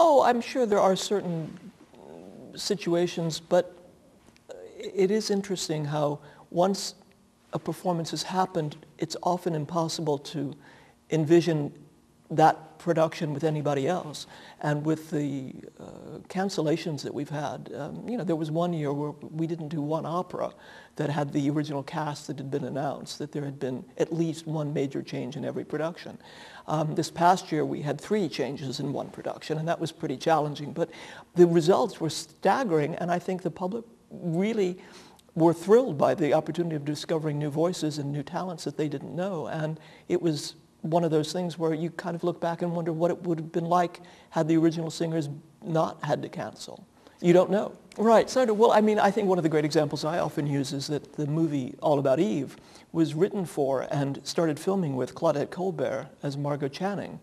Oh, I'm sure there are certain situations, but it is interesting how once a performance has happened, it's often impossible to envision that production with anybody else. And with the cancellations that we've had, there was one year where we didn't do one opera that had the original cast that had been announced, that there had been at least one major change in every production. This past year we had 3 changes in one production, and that was pretty challenging. But the results were staggering, and I think the public really were thrilled by the opportunity of discovering new voices and new talents that they didn't know. And it was one of those things where you kind of look back and wonder what it would have been like had the original singers not had to cancel. You don't know. Right. So, well, I mean, I think one of the great examples I often use is that the movie All About Eve was written for and started filming with Claudette Colbert as Margot Channing.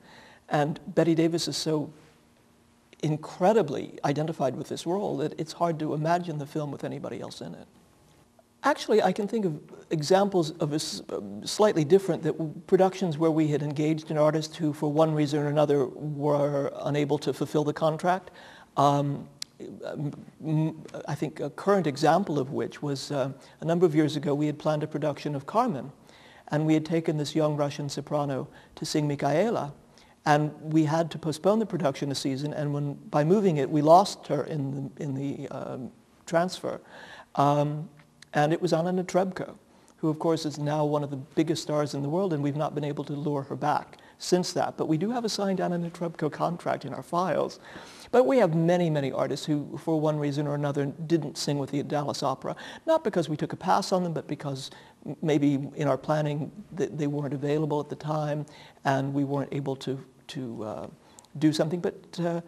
And Bette Davis is so incredibly identified with this role that it's hard to imagine the film with anybody else in it. Actually, I can think of examples of slightly different productions where we had engaged an artist who, for one reason or another, were unable to fulfill the contract. I think a current example of which was a number of years ago we had planned a production of Carmen, and we had taken this young Russian soprano to sing Micaela, and we had to postpone the production a season, and by moving it we lost her in the transfer. And it was Anna Netrebko, who of course is now one of the biggest stars in the world, and we've not been able to lure her back since that. But we do have a signed Anna Netrebko contract in our files. But we have many, many artists who, for one reason or another, didn't sing with the Dallas Opera. Not because we took a pass on them, but because maybe in our planning they weren't available at the time, and we weren't able to do something. But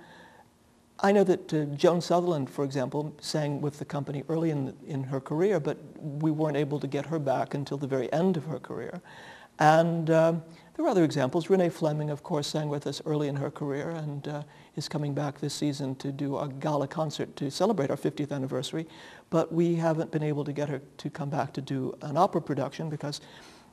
I know that Joan Sutherland, for example, sang with the company early in her career, but we weren't able to get her back until the very end of her career. And there are other examples. Renee Fleming, of course, sang with us early in her career and is coming back this season to do a gala concert to celebrate our 50th anniversary. But we haven't been able to get her to come back to do an opera production because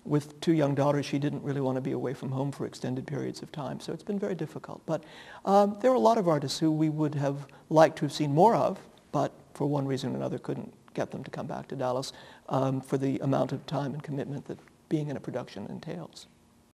with 2 young daughters, she didn't really want to be away from home for extended periods of time. So it's been very difficult. But there are a lot of artists who we would have liked to have seen more of, but for one reason or another couldn't get them to come back to Dallas for the amount of time and commitment that being in a production entails.